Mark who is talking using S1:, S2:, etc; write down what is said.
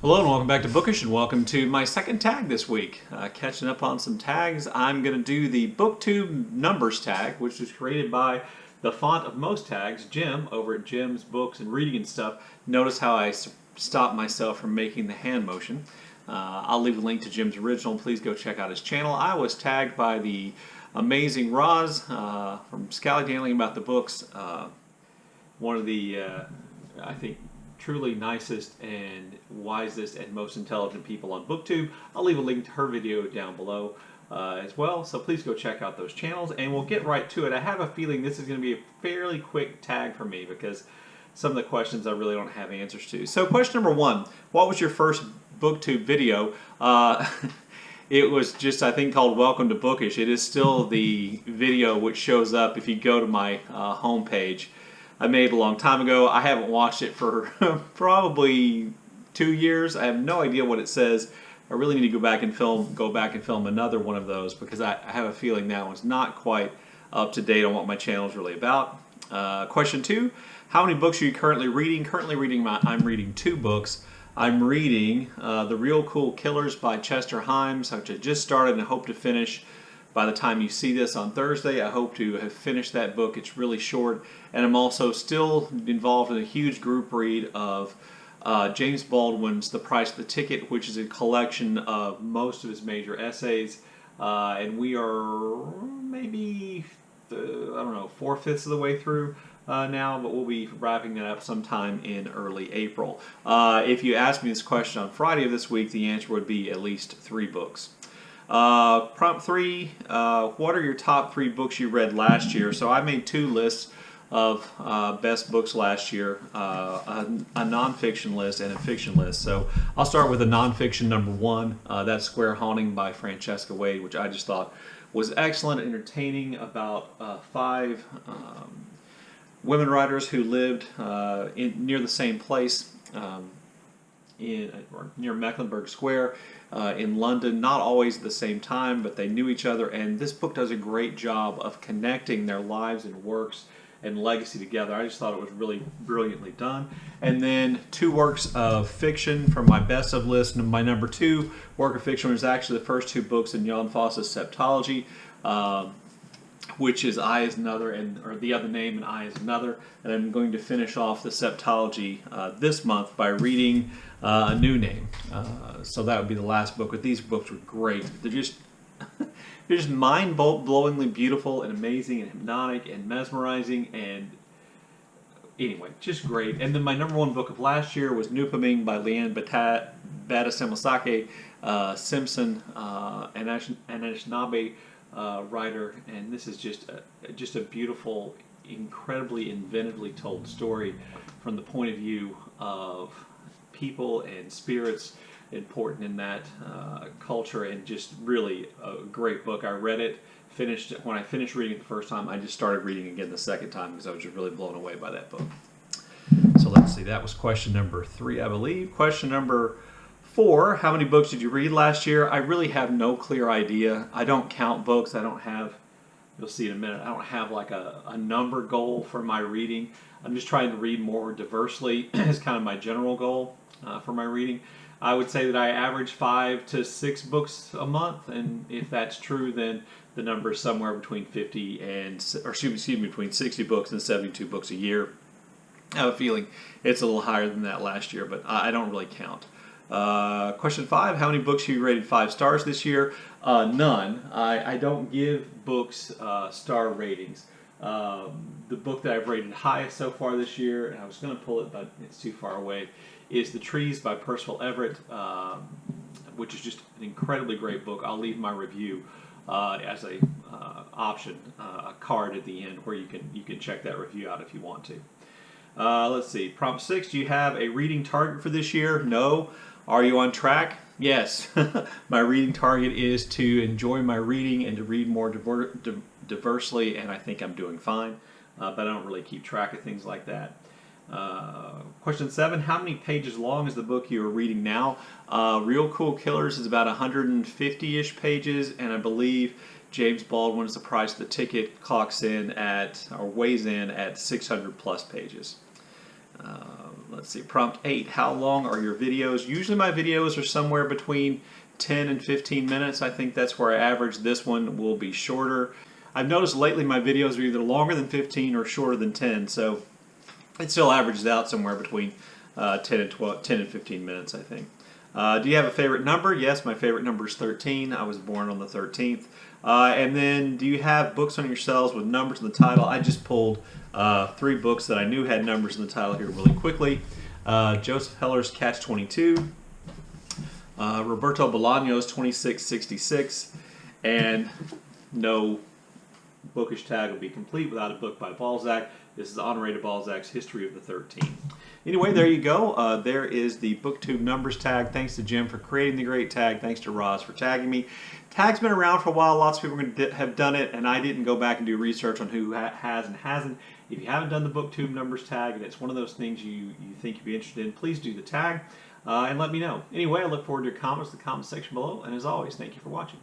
S1: Hello and welcome back to Bookish, and welcome to my second tag this week. Catching up on some tags, I'm going to do the BookTube Numbers Tag, which was created by the font of most tags, Jim, over at Jim's Books and Reading and Stuff. Notice how I stopped myself from making the hand motion. I'll leave a link to Jim's original. Please go check out his channel. I was tagged by the amazing Roz from Scallydandling About the Books, one of the, I think, truly nicest and wisest and most intelligent people on BookTube. I'll leave a link to her video down below as well, so please go check out those channels and we'll get right to it. I have a feeling this is going to be a fairly quick tag for me because some of the questions I really don't have answers to. So question number one, what was your first BookTube video? It was just, I think, called Welcome to Bookish. It is still the video which shows up if you go to my homepage. I made it a long time ago. I haven't watched it for probably 2 years. I have no idea what it says. I really need to go back and film another one of those because I have a feeling that one's not quite up to date on what my channel is really about. Question two, how many books are you currently reading? I'm reading 2 books. I'm reading The Real Cool Killers by Chester Himes, which I just started and I hope to finish by the time you see this on Thursday. I hope to have finished that book. It's really short. And I'm also still involved in a huge group read of James Baldwin's The Price of the Ticket, which is a collection of most of his major essays. And we are maybe, I don't know, 4/5 of the way through now, but we'll be wrapping that up sometime in early April. If you asked me this question on Friday of this week, the answer would be at least 3 books. Prompt 3, what are your top 3 books you read last year? So I made 2 lists of best books last year, a nonfiction list and a fiction list. So I'll start with a nonfiction number 1, that's Square Haunting by Francesca Wade, which I just thought was excellent, entertaining, about 5 women writers who lived near the same place near Mecklenburg Square in London, not always at the same time, but they knew each other, and this book does a great job of connecting their lives and works and legacy together. I just thought it was really brilliantly done. And then 2 works of fiction from my best of list. My number 2 work of fiction was actually the first 2 books in Jan Foss's Septology, which is I Is Another, or The Other Name and I Is Another. And I'm going to finish off the Septology this month by reading A New Name. So that would be the last book. But these books were great. They're just mind-blowingly beautiful and amazing and hypnotic and mesmerizing, and anyway, just great. And then my number 1 book of last year was Nupaming by Leanne Badasamasake Simpson, an Anishinaabe writer, and this is just a beautiful, incredibly inventively told story from the point of view of people and spirits important in that culture, and just really a great book. I read it, when I finished reading it the first time, I just started reading again the second time because I was just really blown away by that book. So let's see, that was question number 3, I believe. Question number 4, how many books did you read last year? I really have no clear idea. I don't count books. I don't have, you'll see in a minute, I don't have like a number goal for my reading. I'm just trying to read more diversely is kind of my general goal for my reading. I would say that I average 5 to 6 books a month, and if that's true, then the number is somewhere between between 60 books and 72 books a year. I have a feeling it's a little higher than that last year, but I don't really count. Question 5, how many books have you rated 5 stars this year? None. I don't give books star ratings. The book that I've rated highest so far this year, and I was going to pull it, but it's too far away, is The Trees by Percival Everett, which is just an incredibly great book. I'll leave my review as a option, a card at the end where you can check that review out if you want to. Let's see. Prompt 6, do you have a reading target for this year? No. Are you on track? Yes. My reading target is to enjoy my reading and to read more diversely, and I think I'm doing fine, but I don't really keep track of things like that. Question 7, how many pages long is the book you are reading now? Real Cool Killers is about 150-ish pages, and I believe James Baldwin's The Price of the Ticket weighs in at 600 plus pages. Let's see, prompt 8, how long are your videos? Usually my videos are somewhere between 10 and 15 minutes. I think that's where I average. This one will be shorter. I've noticed lately my videos are either longer than 15 or shorter than 10, so it still averages out somewhere between 10 and 15 minutes, I think. Do you have a favorite number? Yes, my favorite number is 13. I was born on the 13th. And then, do you have books on your shelves with numbers in the title? I just pulled 3 books that I knew had numbers in the title here really quickly. Joseph Heller's Catch-22, Roberto Bolaño's 2666, and no bookish tag would be complete without a book by Balzac. This is Honoré de Balzac's History of the 13. Anyway, there you go. There is the BookTube Numbers Tag. Thanks to Jim for creating the great tag. Thanks to Roz for tagging me. Tag's been around for a while. Lots of people have done it, and I didn't go back and do research on who has and hasn't. If you haven't done the BookTube Numbers Tag, and it's one of those things you think you'd be interested in, please do the tag and let me know. Anyway, I look forward to your comments in the comment section below, and as always, thank you for watching.